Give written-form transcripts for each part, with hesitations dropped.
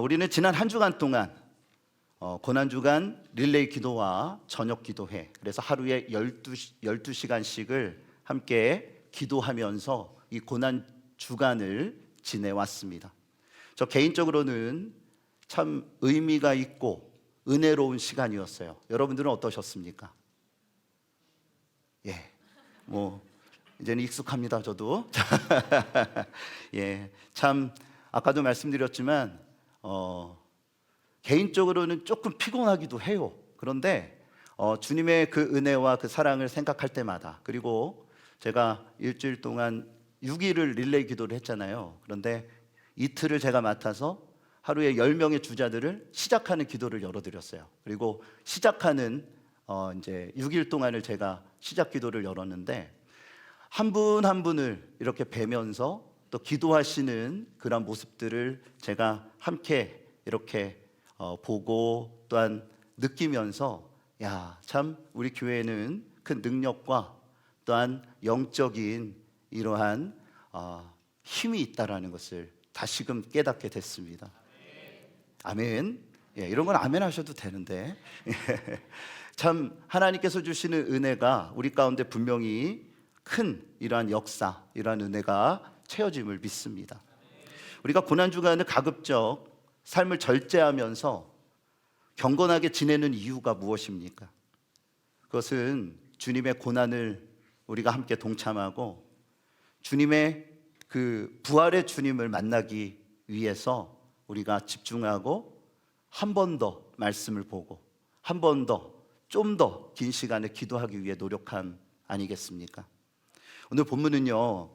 우리는 지난 한 주간 동안 고난주간 릴레이 기도와 저녁 기도회, 그래서 하루에 12시간씩을 함께 기도하면서 이 고난주간을 지내왔습니다. 저 개인적으로는 참 의미가 있고 은혜로운 시간이었어요. 여러분들은 어떠셨습니까? 예, 이제는 익숙합니다, 저도. 예, 참 아까도 말씀드렸지만 개인적으로는 조금 피곤하기도 해요. 그런데 주님의 그 은혜와 그 사랑을 생각할 때마다, 그리고 제가 일주일 동안 6일을 릴레이 기도를 했잖아요. 그런데 이틀을 제가 맡아서 하루에 10명의 주자들을 시작하는 기도를 열어드렸어요. 그리고 시작하는 이제 6일 동안을 제가 시작 기도를 열었는데, 한 분 한 분을 이렇게 뵈면서 또 기도하시는 그런 모습들을 제가 함께 이렇게 보고 또한 느끼면서, 야, 참 우리 교회는 큰 능력과 또한 영적인 이러한 힘이 있다라는 것을 다시금 깨닫게 됐습니다. 아멘. 예, 이런 건 아멘 하셔도 되는데 참 하나님께서 주시는 은혜가 우리 가운데 분명히 큰 이러한 역사, 이러한 은혜가 채워짐을 믿습니다. 우리가 고난주간을 가급적 삶을 절제하면서 경건하게 지내는 이유가 무엇입니까? 그것은 주님의 고난을 우리가 함께 동참하고 주님의 그 부활의 주님을 만나기 위해서 우리가 집중하고 한 번 더 말씀을 보고 한 번 더 좀 더 긴 시간을 기도하기 위해 노력함 아니겠습니까? 오늘 본문은요,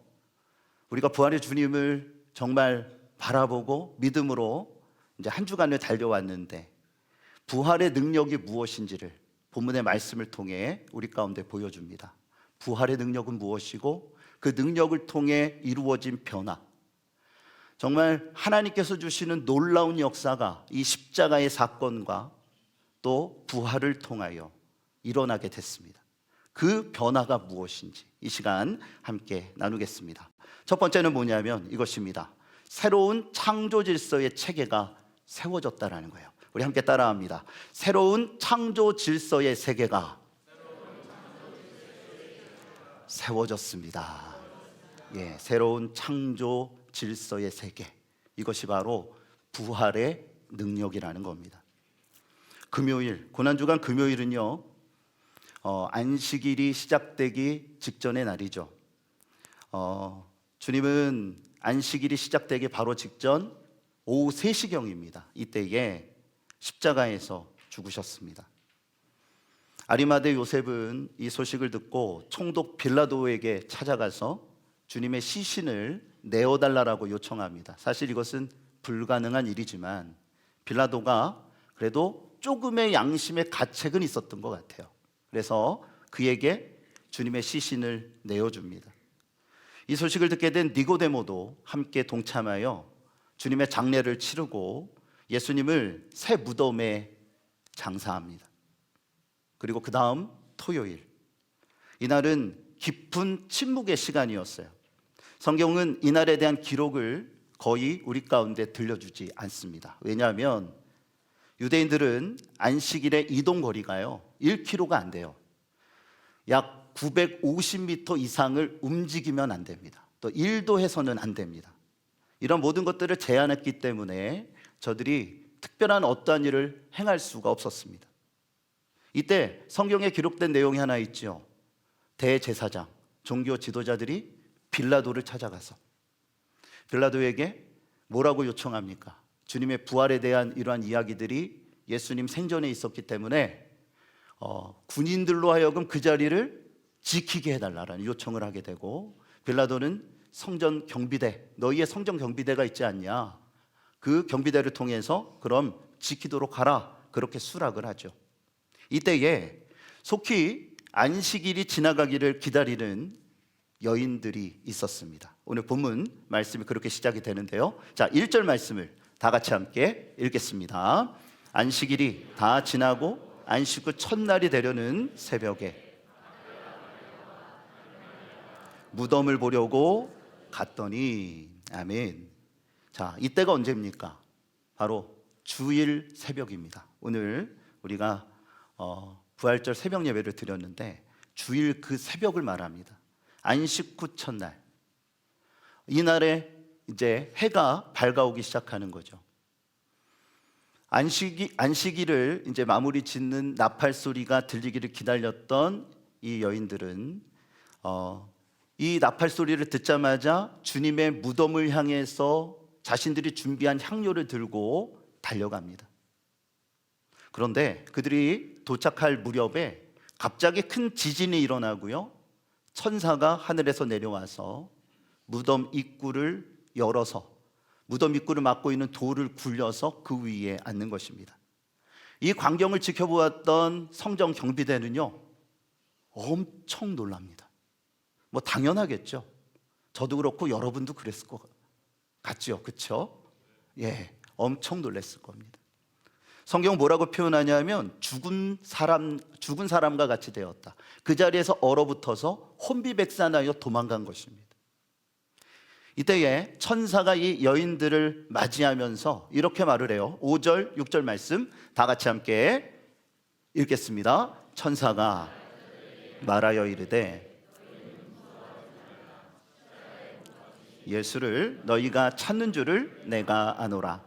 우리가 부활의 주님을 정말 바라보고 믿음으로 이제 한 주간을 달려왔는데, 부활의 능력이 무엇인지를 본문의 말씀을 통해 우리 가운데 보여줍니다. 부활의 능력은 무엇이고 그 능력을 통해 이루어진 변화, 정말 하나님께서 주시는 놀라운 역사가 이 십자가의 사건과 또 부활을 통하여 일어나게 됐습니다. 그 변화가 무엇인지 이 시간 함께 나누겠습니다. 첫 번째는 뭐냐면 이것입니다. 새로운 창조 질서의 체계가 세워졌다라는 거예요. 우리 함께 따라합니다. 새로운 창조 질서의 세계가 세워졌습니다. 예, 새로운 창조 질서의 세계, 이것이 바로 부활의 능력이라는 겁니다. 금요일, 고난주간 금요일은요, 안식일이 시작되기 직전의 날이죠. 주님은 안식일이 시작되기 바로 직전 오후 3시경입니다. 이때에 십자가에서 죽으셨습니다. 아리마대 요셉은 이 소식을 듣고 총독 빌라도에게 찾아가서 주님의 시신을 내어달라고 요청합니다. 사실 이것은 불가능한 일이지만 빌라도가 그래도 조금의 양심의 가책은 있었던 것 같아요. 그래서 그에게 주님의 시신을 내어줍니다. 이 소식을 듣게 된 니고데모도 함께 동참하여 주님의 장례를 치르고 예수님을 새 무덤에 장사합니다. 그리고 그 다음 토요일, 이날은 깊은 침묵의 시간이었어요. 성경은 이날에 대한 기록을 거의 우리 가운데 들려주지 않습니다. 왜냐하면 유대인들은 안식일의 이동거리가요 1km가 안 돼요. 약 950m 이상을 움직이면 안 됩니다. 또 1도 해서는 안 됩니다. 이런 모든 것들을 제한했기 때문에 저들이 특별한 어떠한 일을 행할 수가 없었습니다. 이때 성경에 기록된 내용이 하나 있죠. 대제사장, 종교 지도자들이 빌라도를 찾아가서 빌라도에게 뭐라고 요청합니까? 주님의 부활에 대한 이러한 이야기들이 예수님 생전에 있었기 때문에 군인들로 하여금 그 자리를 지키게 해달라는 요청을 하게 되고, 빌라도는 성전 경비대, 너희의 성전 경비대가 있지 않냐, 그 경비대를 통해서 그럼 지키도록 하라, 그렇게 수락을 하죠. 이때에 속히 안식일이 지나가기를 기다리는 여인들이 있었습니다. 오늘 본문 말씀이 그렇게 시작이 되는데요. 자, 1절 말씀을 다 같이 함께 읽겠습니다. 안식일이 다 지나고 안식 후 첫날이 되려는 새벽에 무덤을 보려고 갔더니, 아멘. 자, 이때가 언제입니까? 바로 주일 새벽입니다. 오늘 우리가 부활절 새벽 예배를 드렸는데 주일 그 새벽을 말합니다. 안식 후 첫날, 이날에 이제 해가 밝아오기 시작하는 거죠. 안식일을 이제 마무리 짓는 나팔 소리가 들리기를 기다렸던 이 여인들은 이 나팔 소리를 듣자마자 주님의 무덤을 향해서 자신들이 준비한 향료를 들고 달려갑니다. 그런데 그들이 도착할 무렵에 갑자기 큰 지진이 일어나고요, 천사가 하늘에서 내려와서 무덤 입구를 열어서 무덤 입구를 막고 있는 돌을 굴려서 그 위에 앉는 것입니다. 이 광경을 지켜보았던 성정 경비대는요, 엄청 놀랍니다. 뭐 당연하겠죠. 저도 그렇고 여러분도 그랬을 것 같죠, 그렇죠? 예, 엄청 놀랐을 겁니다. 성경 뭐라고 표현하냐면 죽은 사람과 같이 되었다. 그 자리에서 얼어붙어서 혼비백산하여 도망간 것입니다. 이때에 천사가 이 여인들을 맞이하면서 이렇게 말을 해요. 5절, 6절 말씀 다 같이 함께 읽겠습니다. 천사가 말하여 이르되 예수를 너희가 찾는 줄을 내가 아노라.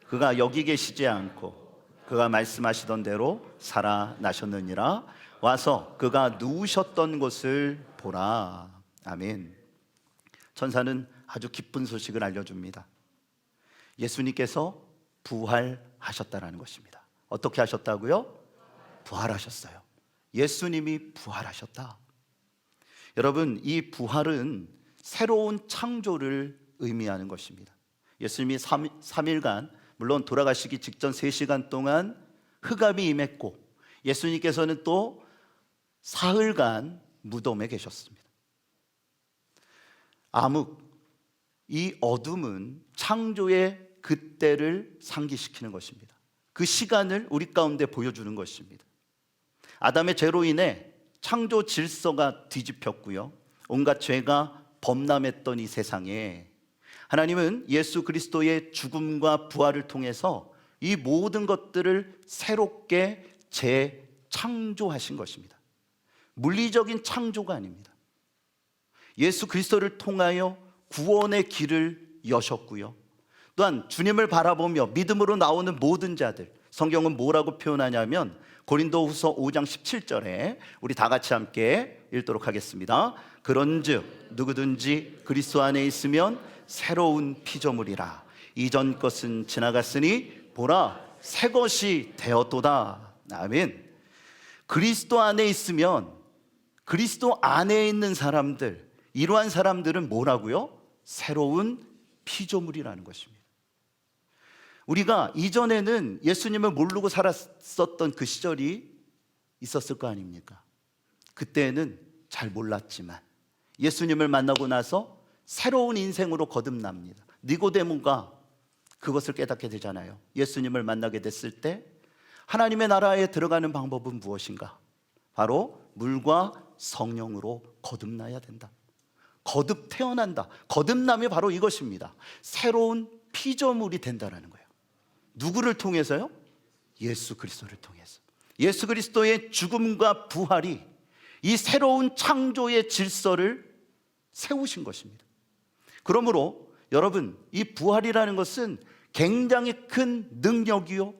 그가 여기 계시지 않고 그가 말씀하시던 대로 살아나셨느니라. 와서 그가 누우셨던 곳을 보라. 아멘. 천사는 아주 기쁜 소식을 알려줍니다. 예수님께서 부활하셨다라는 것입니다. 어떻게 하셨다고요? 부활하셨어요. 예수님이 부활하셨다. 여러분, 이 부활은 새로운 창조를 의미하는 것입니다. 예수님이 3일간, 물론 돌아가시기 직전 3시간 동안 흑암이 임했고, 예수님께서는 또 사흘간 무덤에 계셨습니다. 암흑, 이 어둠은 창조의 그때를 상기시키는 것입니다. 그 시간을 우리 가운데 보여주는 것입니다. 아담의 죄로 인해 창조 질서가 뒤집혔고요, 온갖 죄가 범람했던 이 세상에 하나님은 예수 그리스도의 죽음과 부활을 통해서 이 모든 것들을 새롭게 재창조하신 것입니다. 물리적인 창조가 아닙니다. 예수 그리스도를 통하여 구원의 길을 여셨고요, 또한 주님을 바라보며 믿음으로 나오는 모든 자들, 성경은 뭐라고 표현하냐면 고린도후서 5장 17절에 우리 다 같이 함께 읽도록 하겠습니다. 그런즉 누구든지 그리스도 안에 있으면 새로운 피조물이라. 이전 것은 지나갔으니 보라 새 것이 되었도다. 아멘. 그리스도 안에 있으면, 그리스도 안에 있는 사람들, 이러한 사람들은 뭐라고요? 새로운 피조물이라는 것입니다. 우리가 이전에는 예수님을 모르고 살았었던 그 시절이 있었을 거 아닙니까? 그때는 잘 몰랐지만 예수님을 만나고 나서 새로운 인생으로 거듭납니다. 니고데모가 그것을 깨닫게 되잖아요. 예수님을 만나게 됐을 때 하나님의 나라에 들어가는 방법은 무엇인가? 바로 물과 성령으로 거듭나야 된다. 거듭 태어난다. 거듭남이 바로 이것입니다. 새로운 피조물이 된다라는 거예요. 누구를 통해서요? 예수 그리스도를 통해서. 예수 그리스도의 죽음과 부활이 이 새로운 창조의 질서를 세우신 것입니다. 그러므로 여러분, 이 부활이라는 것은 굉장히 큰 능력이요,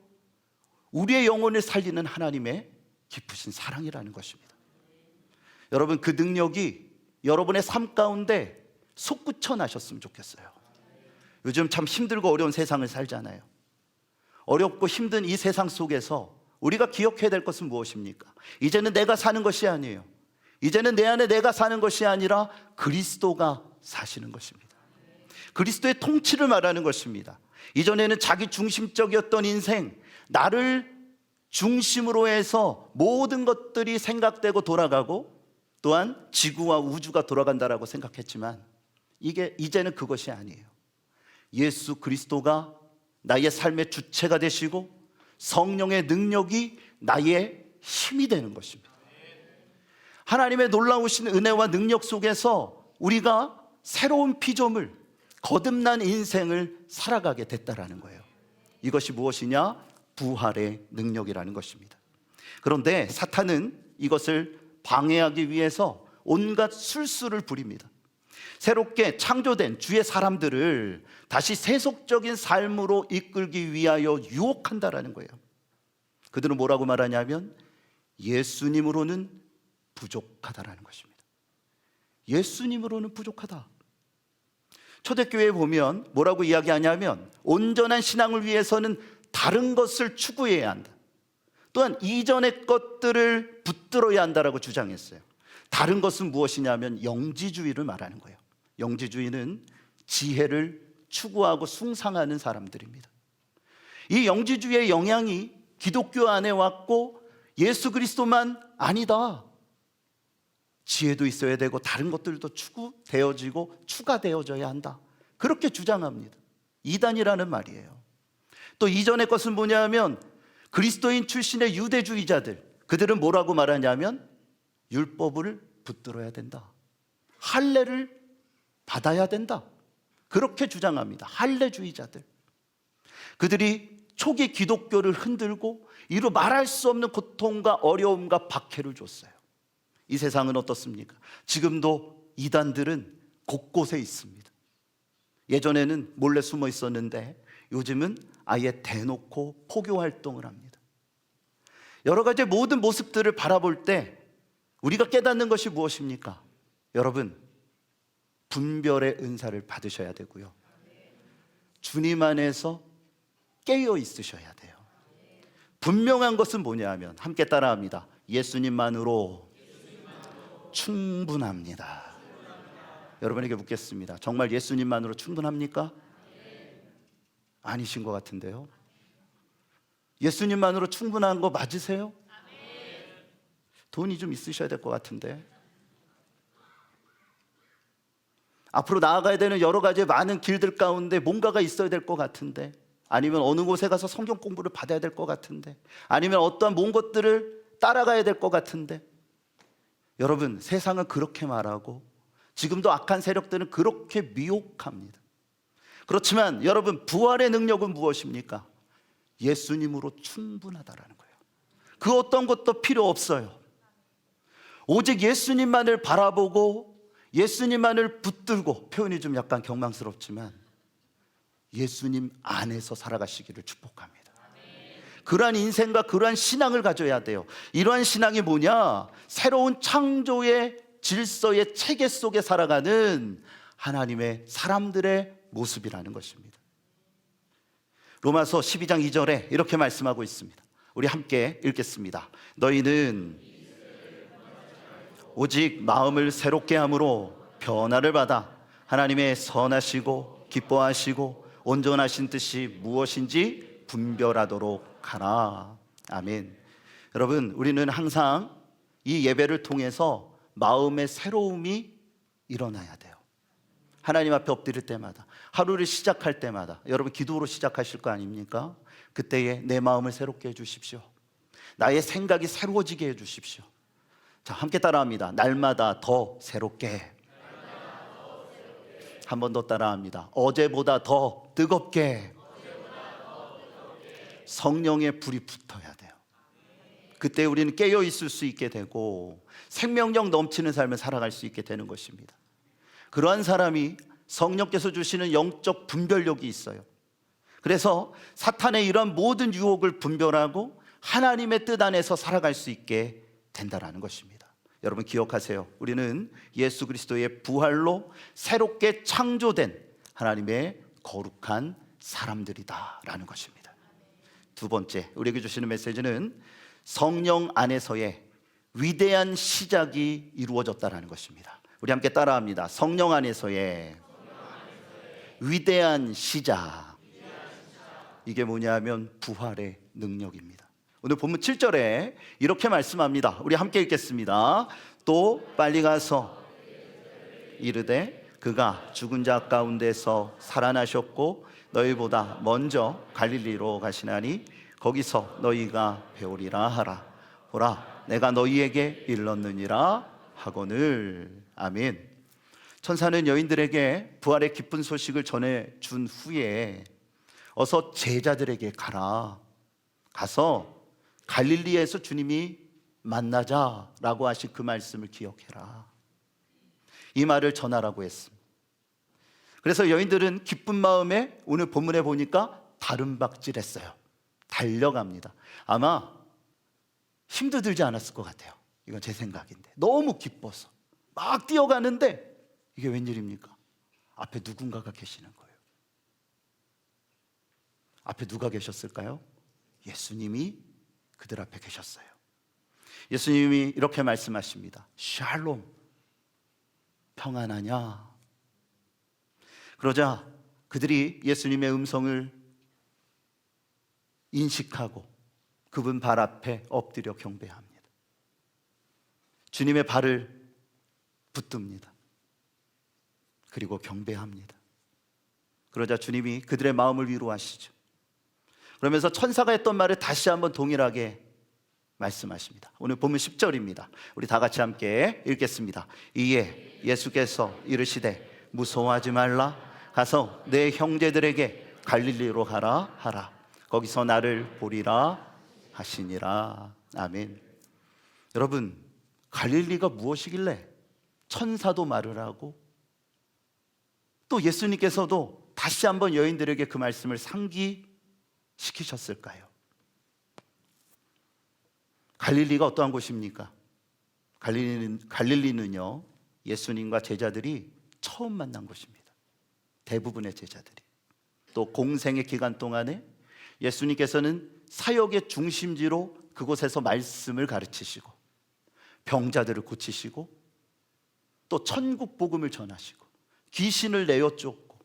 우리의 영혼을 살리는 하나님의 깊으신 사랑이라는 것입니다. 여러분, 그 능력이 여러분의 삶 가운데 솟구쳐 나셨으면 좋겠어요. 요즘 참 힘들고 어려운 세상을 살잖아요. 어렵고 힘든 이 세상 속에서 우리가 기억해야 될 것은 무엇입니까? 이제는 내가 사는 것이 아니에요. 이제는 내 안에 내가 사는 것이 아니라 그리스도가 사시는 것입니다. 그리스도의 통치를 말하는 것입니다. 이전에는 자기 중심적이었던 인생, 나를 중심으로 해서 모든 것들이 생각되고 돌아가고 또한 지구와 우주가 돌아간다라고 생각했지만 이제는 그것이 아니에요. 예수 그리스도가 나의 삶의 주체가 되시고 성령의 능력이 나의 힘이 되는 것입니다. 하나님의 놀라우신 은혜와 능력 속에서 우리가 새로운 피조물, 거듭난 인생을 살아가게 됐다라는 거예요. 이것이 무엇이냐? 부활의 능력이라는 것입니다. 그런데 사탄은 이것을 방해하기 위해서 온갖 술수를 부립니다. 새롭게 창조된 주의 사람들을 다시 세속적인 삶으로 이끌기 위하여 유혹한다라는 거예요. 그들은 뭐라고 말하냐면 예수님으로는 부족하다라는 것입니다. 예수님으로는 부족하다. 초대교회에 보면 뭐라고 이야기하냐면 온전한 신앙을 위해서는 다른 것을 추구해야 한다. 또한 이전의 것들을 붙들어야 한다라고 주장했어요. 다른 것은 무엇이냐면 영지주의를 말하는 거예요. 영지주의는 지혜를 추구하고 숭상하는 사람들입니다. 이 영지주의의 영향이 기독교 안에 왔고 예수 그리스도만 아니다. 지혜도 있어야 되고 다른 것들도 추구되어지고 추가되어져야 한다. 그렇게 주장합니다. 이단이라는 말이에요. 또 이전의 것은 뭐냐면 그리스도인 출신의 유대주의자들, 그들은 뭐라고 말하냐면 율법을 붙들어야 된다. 할례를 받아야 된다. 그렇게 주장합니다. 할례주의자들. 그들이 초기 기독교를 흔들고 이루 말할 수 없는 고통과 어려움과 박해를 줬어요. 이 세상은 어떻습니까? 지금도 이단들은 곳곳에 있습니다. 예전에는 몰래 숨어 있었는데 요즘은 아예 대놓고 포교 활동을 합니다. 여러 가지 모든 모습들을 바라볼 때 우리가 깨닫는 것이 무엇입니까? 여러분, 분별의 은사를 받으셔야 되고요. 주님 안에서 깨어 있으셔야 돼요. 분명한 것은 뭐냐 하면 함께 따라합니다. 예수님만으로 충분합니다. 여러분에게 묻겠습니다. 정말 예수님만으로 충분합니까? 아니신 것 같은데요. 예수님만으로 충분한 거 맞으세요? 돈이 좀 있으셔야 될 것 같은데. 앞으로 나아가야 되는 여러 가지 많은 길들 가운데 뭔가가 있어야 될 것 같은데, 아니면 어느 곳에 가서 성경 공부를 받아야 될 것 같은데, 아니면 어떠한 뭔 것들을 따라가야 될 것 같은데. 여러분, 세상은 그렇게 말하고 지금도 악한 세력들은 그렇게 미혹합니다. 그렇지만 여러분, 부활의 능력은 무엇입니까? 예수님으로 충분하다라는 거예요. 그 어떤 것도 필요 없어요. 오직 예수님만을 바라보고 예수님만을 붙들고, 표현이 좀 약간 경망스럽지만 예수님 안에서 살아가시기를 축복합니다. 그러한 인생과 그러한 신앙을 가져야 돼요. 이러한 신앙이 뭐냐? 새로운 창조의 질서의 체계 속에 살아가는 하나님의 사람들의 모습이라는 것입니다. 로마서 12장 2절에 이렇게 말씀하고 있습니다. 우리 함께 읽겠습니다. 너희는 오직 마음을 새롭게 함으로 변화를 받아 하나님의 선하시고 기뻐하시고 온전하신 뜻이 무엇인지 분별하도록 하라. 아멘. 여러분, 우리는 항상 이 예배를 통해서 마음의 새로움이 일어나야 돼요. 하나님 앞에 엎드릴 때마다, 하루를 시작할 때마다, 여러분 기도로 시작하실 거 아닙니까? 그때에 내 마음을 새롭게 해주십시오. 나의 생각이 새로워지게 해주십시오. 자, 함께 따라합니다. 날마다 더 새롭게. 한 번 더 따라합니다. 어제보다 더 뜨겁게. 성령의 불이 붙어야 돼요. 그때 우리는 깨어 있을 수 있게 되고 생명력 넘치는 삶을 살아갈 수 있게 되는 것입니다. 그러한 사람이 성령께서 주시는 영적 분별력이 있어요. 그래서 사탄의 이러한 모든 유혹을 분별하고 하나님의 뜻 안에서 살아갈 수 있게 된다라는 것입니다. 여러분 기억하세요. 우리는 예수 그리스도의 부활로 새롭게 창조된 하나님의 거룩한 사람들이다라는 것입니다. 두 번째, 우리에게 주시는 메시지는 성령 안에서의 위대한 시작이 이루어졌다라는 것입니다. 우리 함께 따라합니다. 성령 안에서의 위대한 시작. 이게 뭐냐면 부활의 능력입니다. 오늘 본문 7절에 이렇게 말씀합니다. 우리 함께 읽겠습니다. 또 빨리 가서 이르되 그가 죽은 자 가운데서 살아나셨고 너희보다 먼저 갈릴리로 가시나니 거기서 너희가 배우리라 하라. 보라, 내가 너희에게 일렀느니라 하거늘. 아멘. 천사는 여인들에게 부활의 기쁜 소식을 전해준 후에 어서 제자들에게 가라. 가서 갈릴리에서 주님이 만나자라고 하신 그 말씀을 기억해라. 이 말을 전하라고 했습니다. 그래서 여인들은 기쁜 마음에 오늘 본문에 보니까 다름박질했어요. 달려갑니다. 아마 힘도 들지 않았을 것 같아요. 이건 제 생각인데 너무 기뻐서 막 뛰어가는데 이게 웬일입니까? 앞에 누군가가 계시는 거예요. 앞에 누가 계셨을까요? 예수님이 그들 앞에 계셨어요. 예수님이 이렇게 말씀하십니다. 샬롬, 평안하냐? 그러자 그들이 예수님의 음성을 인식하고 그분 발 앞에 엎드려 경배합니다. 주님의 발을 붙듭니다. 그리고 경배합니다. 그러자 주님이 그들의 마음을 위로하시죠. 그러면서 천사가 했던 말을 다시 한번 동일하게 말씀하십니다. 오늘 본문 10절입니다. 우리 다 같이 함께 읽겠습니다. 이에 예수께서 이르시되 무서워하지 말라. 가서 내 형제들에게 갈릴리로 가라 하라. 거기서 나를 보리라 하시니라. 아멘. 여러분, 갈릴리가 무엇이길래 천사도 말을 하고 또 예수님께서도 다시 한번 여인들에게 그 말씀을 상기시키셨을까요? 갈릴리가 어떠한 곳입니까? 갈릴리는요, 예수님과 제자들이 처음 만난 곳입니다. 대부분의 제자들이. 또 공생의 기간 동안에 예수님께서는 사역의 중심지로 그곳에서 말씀을 가르치시고 병자들을 고치시고 또 천국 복음을 전하시고 귀신을 내어 쫓고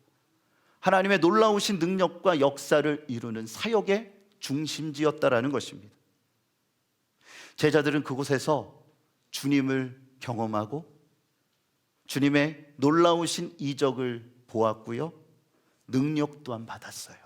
하나님의 놀라우신 능력과 역사를 이루는 사역의 중심지였다라는 것입니다. 제자들은 그곳에서 주님을 경험하고 주님의 놀라우신 이적을 보았고요, 능력 또한 받았어요.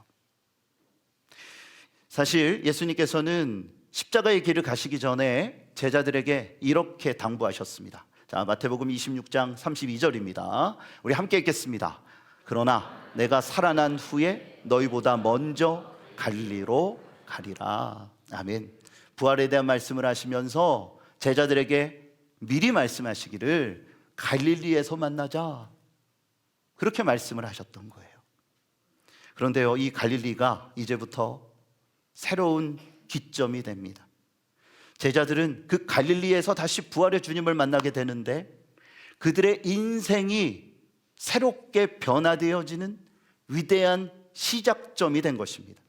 사실 예수님께서는 십자가의 길을 가시기 전에 제자들에게 이렇게 당부하셨습니다. 자, 마태복음 26장 32절입니다. 우리 함께 읽겠습니다. 그러나 내가 살아난 후에 너희보다 먼저 갈릴리로 가리라. 아멘. 부활에 대한 말씀을 하시면서 제자들에게 미리 말씀하시기를 갈릴리에서 만나자, 그렇게 말씀을 하셨던 거예요. 그런데요, 이 갈릴리가 이제부터 새로운 기점이 됩니다. 제자들은 그 갈릴리에서 다시 부활의 주님을 만나게 되는데 그들의 인생이 새롭게 변화되어지는 위대한 시작점이 된 것입니다.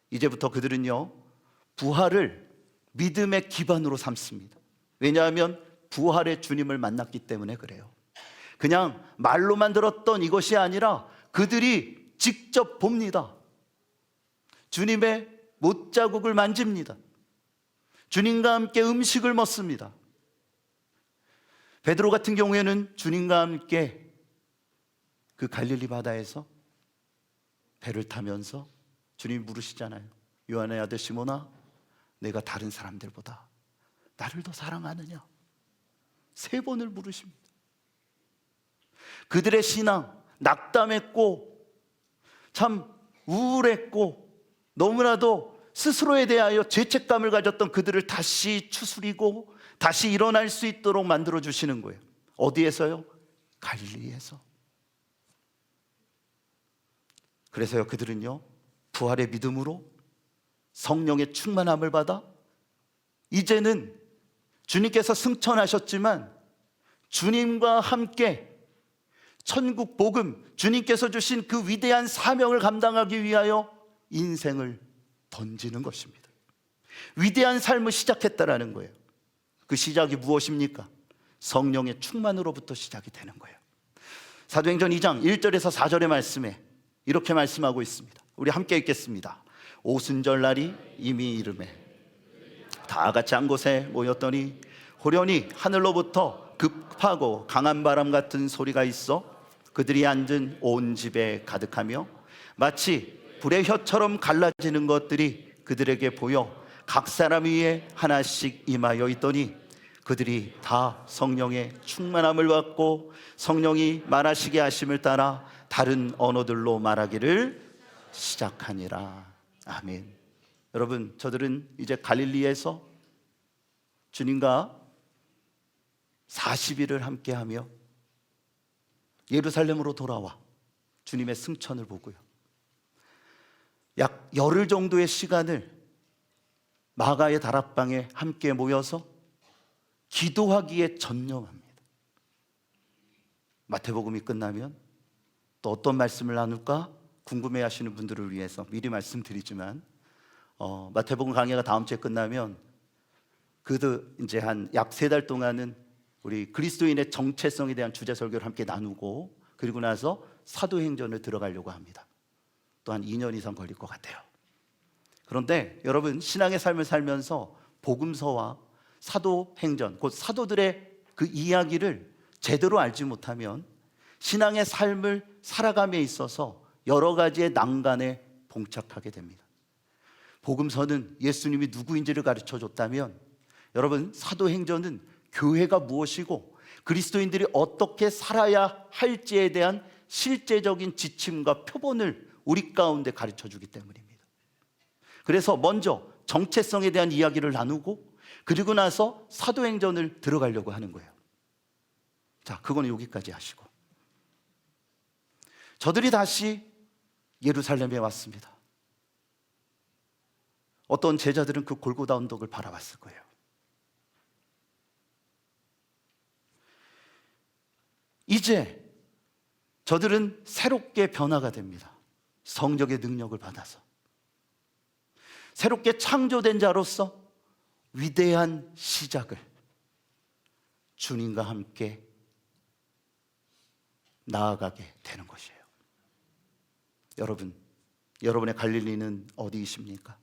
이제부터 그들은요, 부활을 믿음의 기반으로 삼습니다. 왜냐하면 부활의 주님을 만났기 때문에 그래요. 그냥 말로만 들었던 이것이 아니라 그들이 직접 봅니다. 주님의 못자국을 만집니다. 주님과 함께 음식을 먹습니다. 베드로 같은 경우에는 주님과 함께 그 갈릴리 바다에서 배를 타면서 주님이 물으시잖아요. 요한의 아들 시몬아, 내가 다른 사람들보다 나를 더 사랑하느냐? 3번을 물으십니다. 그들의 신앙 낙담했고 참 우울했고 너무나도 스스로에 대하여 죄책감을 가졌던 그들을 다시 추스리고 다시 일어날 수 있도록 만들어주시는 거예요. 어디에서요? 갈릴리에서. 그래서요, 그들은요, 부활의 믿음으로 성령의 충만함을 받아 이제는 주님께서 승천하셨지만 주님과 함께 천국 복음, 주님께서 주신 그 위대한 사명을 감당하기 위하여 인생을 던지는 것입니다. 위대한 삶을 시작했다라는 거예요. 그 시작이 무엇입니까? 성령의 충만으로부터 시작이 되는 거예요. 사도행전 2장 1절에서 4절의 말씀에 이렇게 말씀하고 있습니다. 우리 함께 읽겠습니다. 오순절 날이 이미 이르매 다 같이 한 곳에 모였더니 호련히 하늘로부터 급하고 강한 바람 같은 소리가 있어 그들이 앉은 온 집에 가득하며 마치 불의 혀처럼 갈라지는 것들이 그들에게 보여 각 사람 위에 하나씩 임하여 있더니 그들이 다 성령의 충만함을 받고 성령이 말하시게 하심을 따라 다른 언어들로 말하기를 시작하니라. 아멘. 여러분, 저들은 이제 갈릴리에서 주님과 40일을 함께하며 예루살렘으로 돌아와 주님의 승천을 보고요, 약 열흘 정도의 시간을 마가의 다락방에 함께 모여서 기도하기에 전념합니다. 마태복음이 끝나면 또 어떤 말씀을 나눌까 궁금해하시는 분들을 위해서 미리 말씀드리지만, 마태복음 강의가 다음 주에 끝나면 이제 한 약 3달 동안은 우리 그리스도인의 정체성에 대한 주제 설교를 함께 나누고, 그리고 나서 사도행전을 들어가려고 합니다. 또 한 2년 이상 걸릴 것 같아요. 그런데 여러분, 신앙의 삶을 살면서 복음서와 사도행전, 곧 사도들의 그 이야기를 제대로 알지 못하면 신앙의 삶을 살아감에 있어서 여러 가지의 난간에 봉착하게 됩니다. 복음서는 예수님이 누구인지를 가르쳐 줬다면, 여러분, 사도행전은 교회가 무엇이고 그리스도인들이 어떻게 살아야 할지에 대한 실제적인 지침과 표본을 우리 가운데 가르쳐 주기 때문입니다. 그래서 먼저 정체성에 대한 이야기를 나누고, 그리고 나서 사도행전을 들어가려고 하는 거예요. 자, 그거는 여기까지 하시고, 저들이 다시 예루살렘에 왔습니다. 어떤 제자들은 그 골고다 언덕을 바라봤을 거예요. 이제 저들은 새롭게 변화가 됩니다. 성령의 능력을 받아서 새롭게 창조된 자로서 위대한 시작을 주님과 함께 나아가게 되는 것이에요. 여러분, 여러분의 갈릴리는 어디이십니까?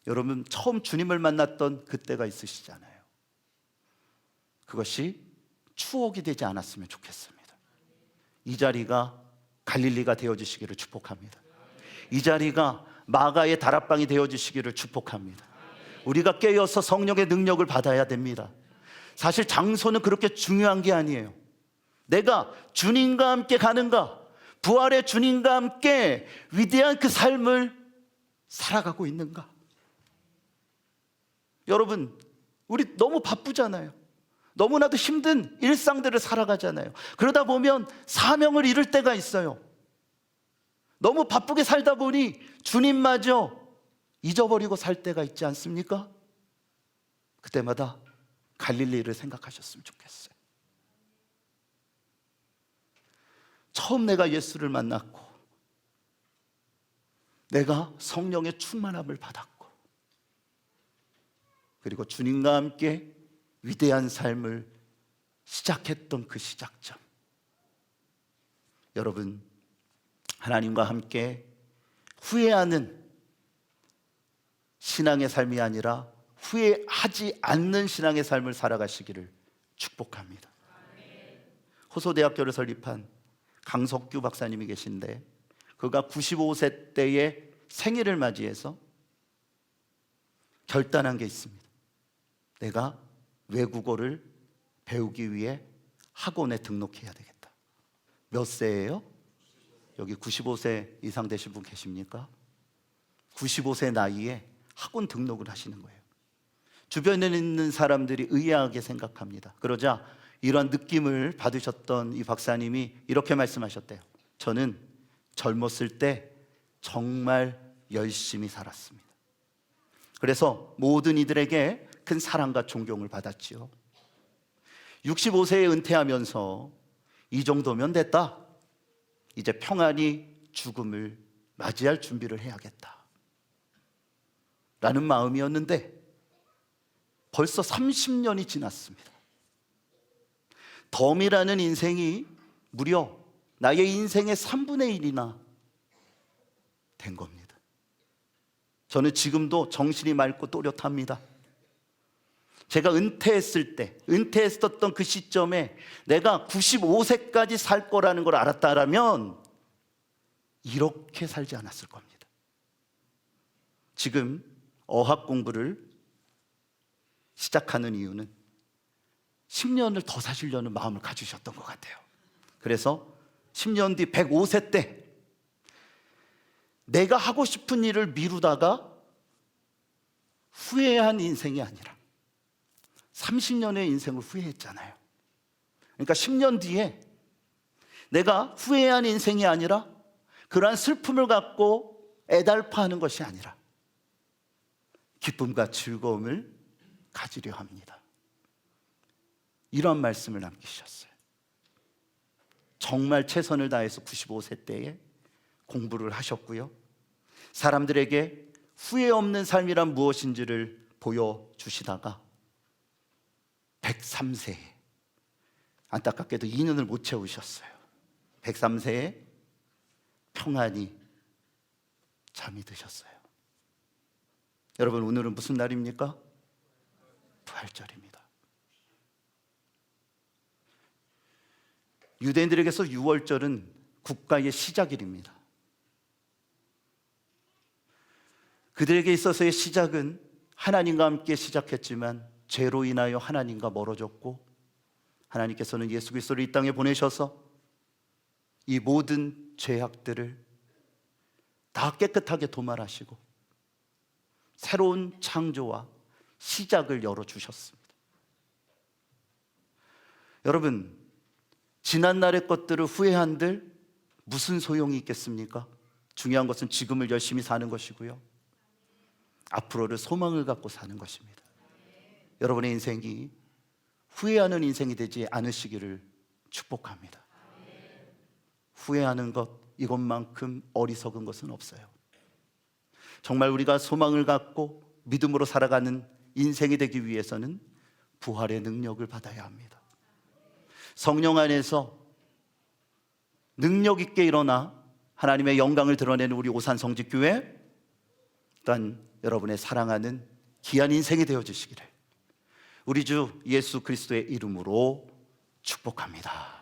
여러분, 처음 주님을 만났던 그때가 있으시잖아요. 그것이 추억이 되지 않았으면 좋겠습니다. 이 자리가 갈릴리가 되어주시기를 축복합니다. 이 자리가 마가의 다락방이 되어주시기를 축복합니다. 우리가 깨어서 성령의 능력을 받아야 됩니다. 사실 장소는 그렇게 중요한 게 아니에요. 내가 주님과 함께 가는가, 부활의 주님과 함께 위대한 그 삶을 살아가고 있는가. 여러분, 우리 너무 바쁘잖아요. 너무나도 힘든 일상들을 살아가잖아요. 그러다 보면 사명을 잃을 때가 있어요. 너무 바쁘게 살다 보니 주님마저 잊어버리고 살 때가 있지 않습니까? 그때마다 갈릴리를 생각하셨으면 좋겠어요. 처음 내가 예수를 만났고, 내가 성령의 충만함을 받았고, 그리고 주님과 함께 위대한 삶을 시작했던 그 시작점. 여러분, 하나님과 함께 후회하는 신앙의 삶이 아니라 후회하지 않는 신앙의 삶을 살아가시기를 축복합니다. 호소대학교를 설립한 강석규 박사님이 계신데, 그가 95세 때의 생일을 맞이해서 결단한 게 있습니다. 내가 외국어를 배우기 위해 학원에 등록해야 되겠다. 몇 세예요? 여기 95세 이상 되신 분 계십니까? 95세 나이에 학원 등록을 하시는 거예요. 주변에 있는 사람들이 의아하게 생각합니다. 그러자 이러한 느낌을 받으셨던 이 박사님이 이렇게 말씀하셨대요. 저는 젊었을 때 정말 열심히 살았습니다. 그래서 모든 이들에게 큰 사랑과 존경을 받았지요. 65세에 은퇴하면서 이 정도면 됐다, 이제 평안히 죽음을 맞이할 준비를 해야겠다 라는 마음이었는데, 벌써 30년이 지났습니다. 덤이라는 인생이 무려 나의 인생의 3분의 1이나 된 겁니다. 저는 지금도 정신이 맑고 또렷합니다. 제가 은퇴했었던 그 시점에 내가 95세까지 살 거라는 걸 알았다라면 이렇게 살지 않았을 겁니다. 지금 어학 공부를 시작하는 이유는 10년을 더 사시려는 마음을 가지셨던 것 같아요. 그래서 10년 뒤 105세 때 내가 하고 싶은 일을 미루다가 후회한 인생이 아니라 30년의 인생을 후회했잖아요. 그러니까 10년 뒤에 내가 후회한 인생이 아니라 그러한 슬픔을 갖고 애달파하는 것이 아니라 기쁨과 즐거움을 가지려 합니다. 이런 말씀을 남기셨어요. 정말 최선을 다해서 95세 때에 공부를 하셨고요, 사람들에게 후회 없는 삶이란 무엇인지를 보여주시다가 103세에 안타깝게도 2년을 못 채우셨어요. 103세에 평안히 잠이 드셨어요. 여러분, 오늘은 무슨 날입니까? 부활절입니다. 유대인들에게서 6월절은 국가의 시작일입니다. 그들에게 있어서의 시작은 하나님과 함께 시작했지만 죄로 인하여 하나님과 멀어졌고, 하나님께서는 예수 그리스도를 이 땅에 보내셔서 이 모든 죄악들을 다 깨끗하게 도말하시고 새로운 창조와 시작을 열어주셨습니다. 여러분, 지난날의 것들을 후회한들 무슨 소용이 있겠습니까? 중요한 것은 지금을 열심히 사는 것이고요, 앞으로를 소망을 갖고 사는 것입니다. 여러분의 인생이 후회하는 인생이 되지 않으시기를 축복합니다. 후회하는 것, 이것만큼 어리석은 것은 없어요. 정말 우리가 소망을 갖고 믿음으로 살아가는 인생이 되기 위해서는 부활의 능력을 받아야 합니다. 성령 안에서 능력 있게 일어나 하나님의 영광을 드러내는 우리 오산성직교회, 또한 여러분의 사랑하는 귀한 인생이 되어주시기를 우리 주 예수 그리스도의 이름으로 축복합니다.